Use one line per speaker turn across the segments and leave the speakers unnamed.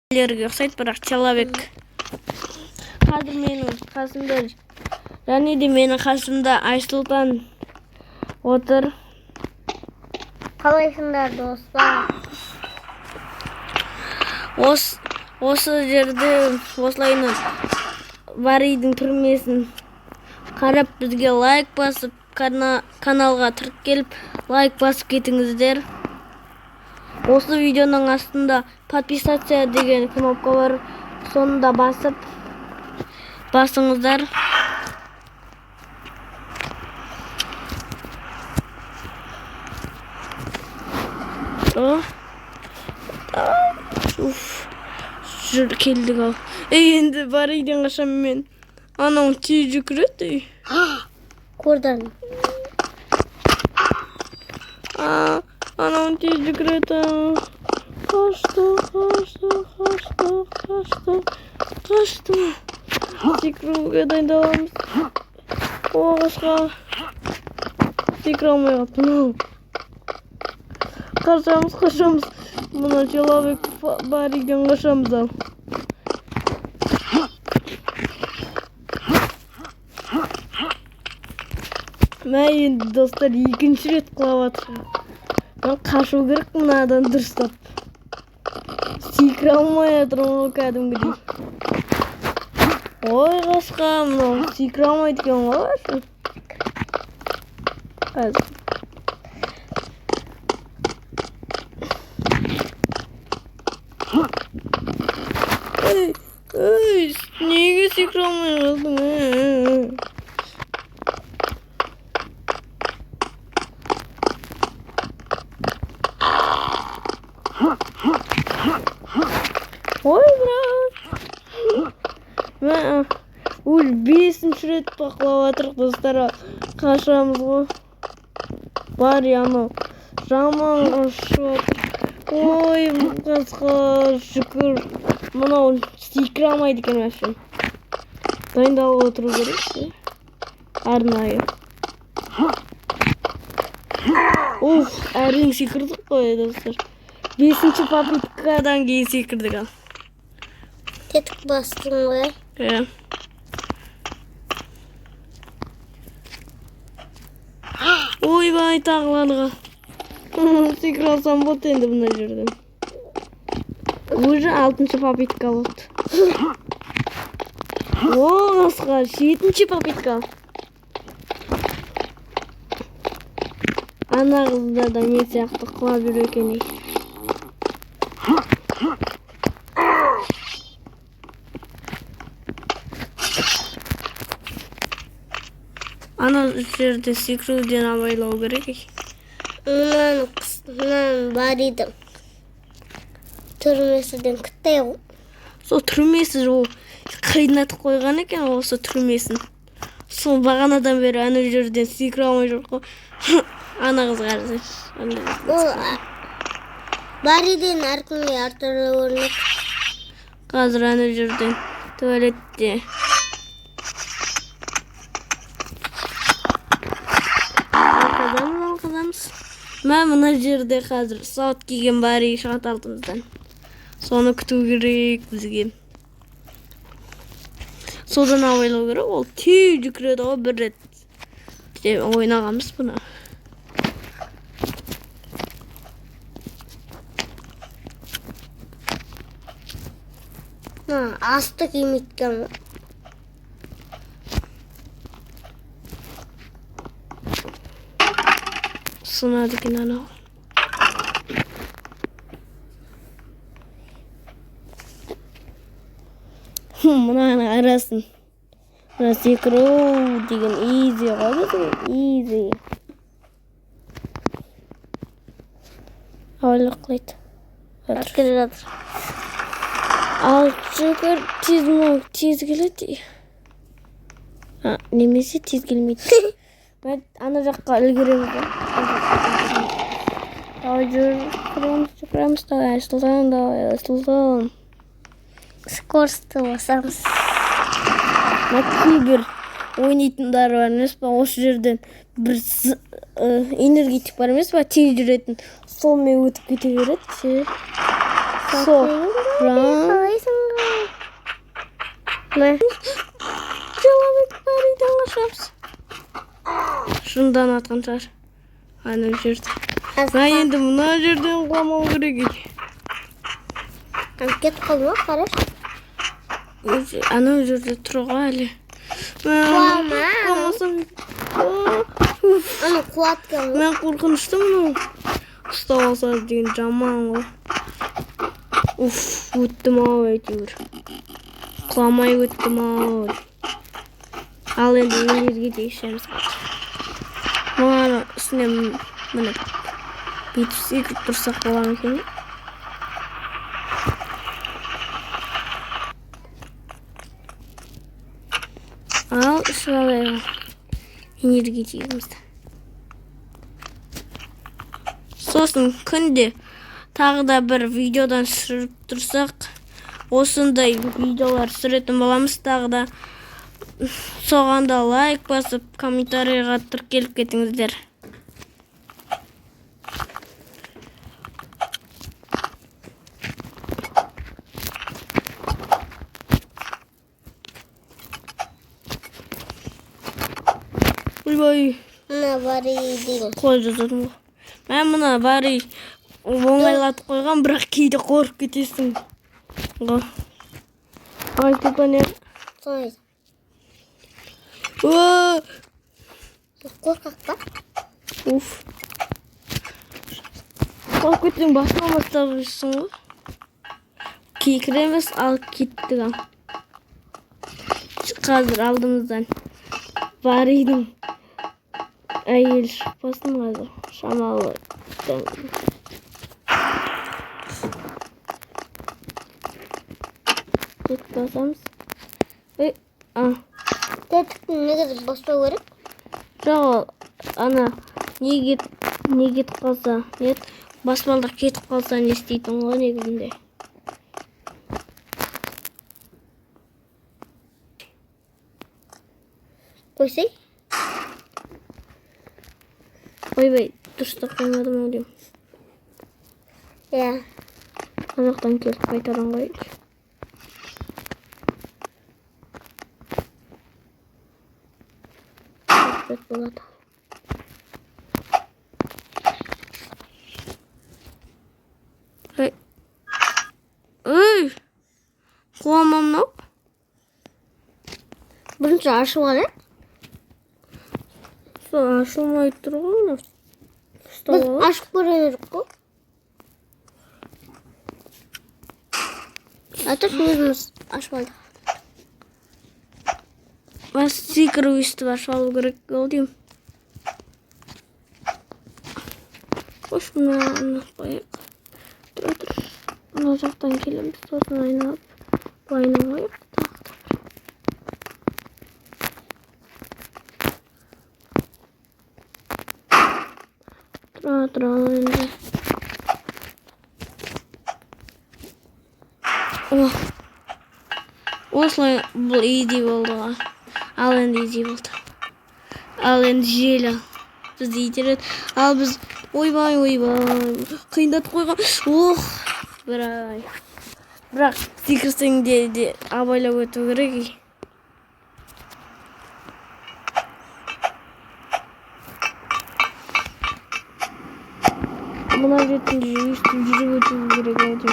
ұқсайды, бірақ человек. Қазір менің қасымда, және де менің қасымда Айсұлтан отыр.
Қалайсыңдар, достар?
Осы жерде осылайынан Баридің түрмесін қарап бізге лайк басып, каналға тіркеліп лайк басып кетіңіздер. Осы видеоның астында подписаться деген кнопка бар, соны да басыңыздар. Жүр, келдік ал. Енді Бариден қашам мен. Анау тез жүгіреді.
Көрдім.
Анау тез жүгіреді. Қашты. Секіруге дайындаламыз. Оғашқа. Секіре алмай қалыппын. Қашамыз. Мына человек Бариден қашамыз ал. Мен енді достар екінші рет құлап жатыр. Мен қашу керек мынадан дұрыстап. Секіре алмай жатырмын кәдімгідей. Ой қасқа, мынау секіре алмайды екен ғой. Қазір. Ой, неге секіре алмай қалдың? Ой, брат. Мен 5-ші рет бақылап жатырық достар. Қашамыз ғой. Бар анау жаман қашып жатыр. Ой, қасқа шүкір. Мынау секіре алмайды екен әшім. Дайындалып отыру керек. Арнайы. Әрең секірдік қой достар. 5-ші попыткадан кейін секірдік ал.
Тетік бастың ғой.
Ойбай тағыларға. Секіре алсам болды енді бұнда жерден. Уже 6-ші попытка болды. Қасқа 7-ші попытка. Ана қызда да не сияқты құлап жүр екен. Ана жерде секіруден абайлау керек.
Мұнан Баридің түрмесіден күтті ғой.
Сол түрмесі ол қайнатып қойған екен осы түрмесін. Сол бағанадан бері ана жерден секіре алмай жүр ғой. Ана қыз қарсы.
Бариден әркімге әртүрлі өрнек.
Қазір ана жерден туалетте. Алқадамыз. Мен мына жерде қазір сауыт киген Бари шығат алтымыздан. Соны күту керек бізге. Содан абайлау керек, ол тез жүгіреді ғой бір рет. Ойнағамыз бұны.
Асты киметкен ғой.
Сынады екен анау. Мұнаны арасын. Мұна секіру деген изи ғой. Изи. Ауылық қылайды.
Әткілі жатыр.
Ал жүгір тез келеді. Немесе тез келмейді. Мен ана жаққа үлгіреміз. Жүгіреміз. Айсұлтан.
Скоросты басамыз.
Кейбір ойнайтындар бар емес па? Осы жерден бір энергетик бар емес па? Тез жүретін. Солмен өтіп кете береді.
Қалайсың? Мә.
Жалабек Баридан қашамыз. Шындан атқан шығар. Ана жерде. Енді мына жерден құламау керек екен.
Кетіп қалды ма? Қараш.
Ана жерде тұрға әлі.
Құлама. Ана қуатқан.
Мен қорқынышты мұны. Ұстап алса деген жаман ғой. Өттім ау әйтеуір. Құламай өттім ау. Ал енді өнерге дейшеміз қалды. Маған үстіне мініп бүйтіп секіріп тұрсақ болған екен. Ал ішіп алайық энергетигімізді. Сосын күнде тағы да бір видеодан түсіріп тұрсақ, осындай видеолар түсіретін боламыз. Тағы да соған да лайк басып, комментарийға тіркеліп кетіңіздер. Ойбай.
Мына Бари деймін.
Қой жазадым ғой. Мен мына Бари оңайлатып қойған, бірақ кейде қорып кетесің. Айтып не?
Солай. Қорқақ па?
Қорып кетсең басына бастап жүрсің ғой. Кекір емес, ал кеттік ал. Қазір алдымыздан Баридің әйел шықпасын қазір. Шамалы. Кетіп басамыз.
Тетікті негізі бастау керек?
Жоқ, ана не кетіп қалса, баспалдақ кетіп қалса не істейтін ғой негізінде.
Қойсай?
Ойбай, дұрыстап қоймадым ау деймін.
Иә.
Ана жақтан келіп қайтарам ғой. Болады. Ой! Қуамам мынау.
Бірінші ашып алайық.
Ашылмай тұр ғой.
Біз ашып көрейік қой. Атып өзіміз ашып алдық.
Мен секіру өстіп ашып алу керек ол деймін. Қош мұны қойық. Тұра. Мына жақтан келеміз, сосын айналып, бұайына қойық. Тұра енді. Осылай бұл иди болды ға. Ал енді иди болды. Ал енді желі. Бізді итереді. Ал біз ойбай. Қиындатып қойған. Бірақ секірсең де абайлап өту керек. Мына жерден жүріп өту керек еді.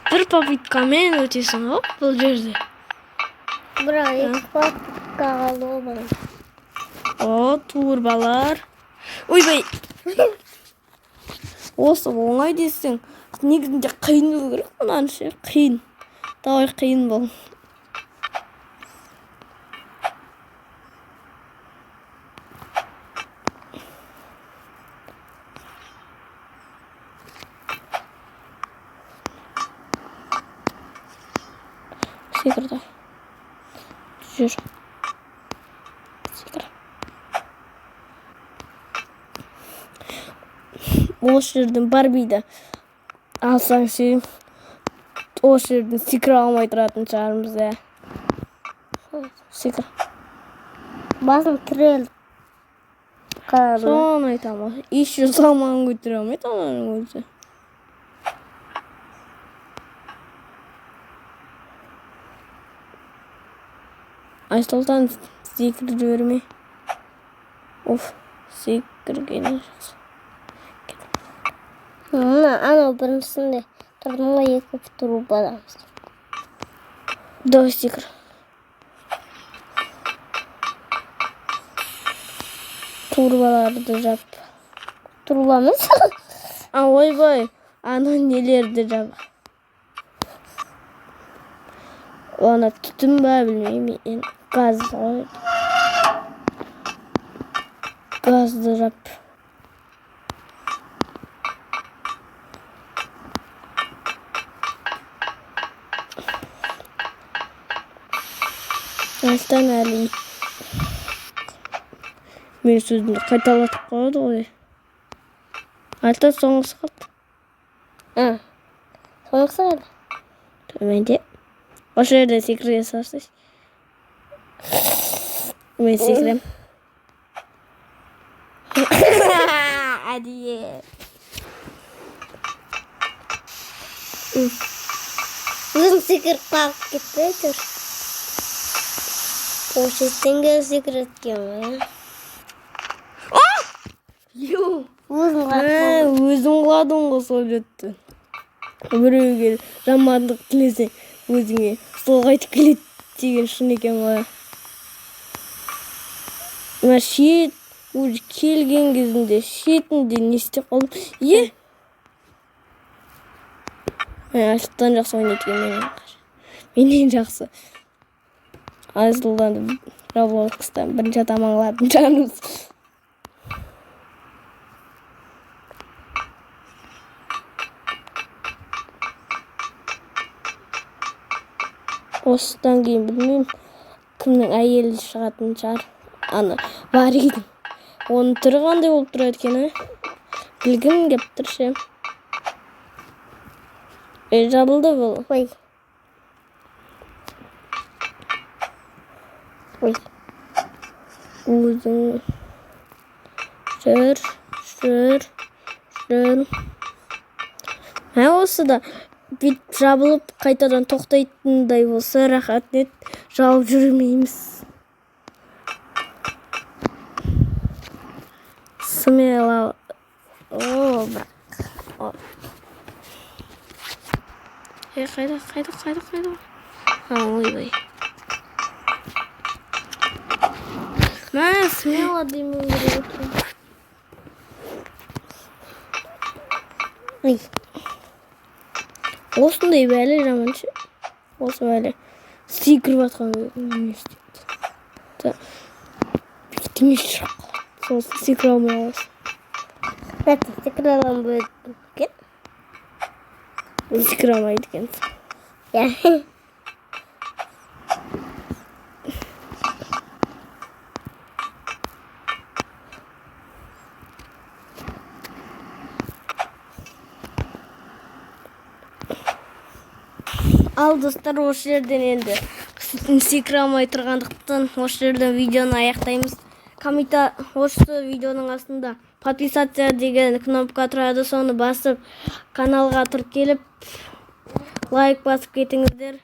Бір попыткамен өтесің ғой бұл жерде.
Бірақ екі попытка қалу бар.
Турбалар. Ойбай. Осы оңай десең, негізінде қиын болу керек мұнан ше. Қиын. Давай қиын бол. Секірді. Жүр. Секір. Осы жерден Барбиді алсаң сен осы жерден секіре алмай тұратын шығармыз. Секір.
Басым тірел. Қарабын.
Соны айтамын. Еще салмағын көтере алмайды ананың өзі. Айсұлтан секірді жіберме. Оф, секіргені жақсы.
Анау біріншісінде тұрдым ғой, екі трубадамыз.
Давай секір. Турбаларды жап.
Трубамыз?
Ойбай, ана нелерді жап. Ona tütün var bilmeyeyim. Gaz var. Gazdırıp. Aslan Ali. Мен сөзімді қайталатып қалады ғой. Алта соңғысы қалды.
Соңғысы қалды.
Төменде. Осы жерде секіре салсайшы. Мен секірем. Әдейі.
Өзім секіріп қалып кетті тұр. Осы теңге секіреткен ғой.
Өзің құладың ғой сол жетті. Біреуге жамандық тілесең, өзіңе сол қайтып келеді деген шын екен ғой. Мына шет, уже келген кезінде шетінде не істеп қалдым. Айсұлтан жақсы ойнайды екен менен жақсы. Айсұлтанды Роблокстан бірінші тамаңладым жанымыз. Осыдан кейін білмеймін, кімнің әйелі шығатын шығар. Ана бар еді. Оның түрі қандай болып тұрады екен, білгім кеп тұр ше. Жабылды бұл.
Ой.
Өзің жүр. Осы да бит жабылып қайтадан тоқтайтындай болса рахат ет, жауып жүрмейміз. Смело. Бірақ. Қайда. Ойбай. Смело деймін керек.
Ой.
Осындай бәлі жаманшы. Осы бәлі секіріп атқан не істейді. Бетіңе шығып қалады. Сосын секіре алмай қаласың.
Секіре алмай екен.
Секіре алмайды екенсің. Ал достар, осы жерден енді секіре алмай тұрғандықтан осы жерден видеоны аяқтаймыз. Осы видеоның астында подписаться деген кнопка тұрады, соны басып каналға тіркеліп лайк басып кетіңіздер.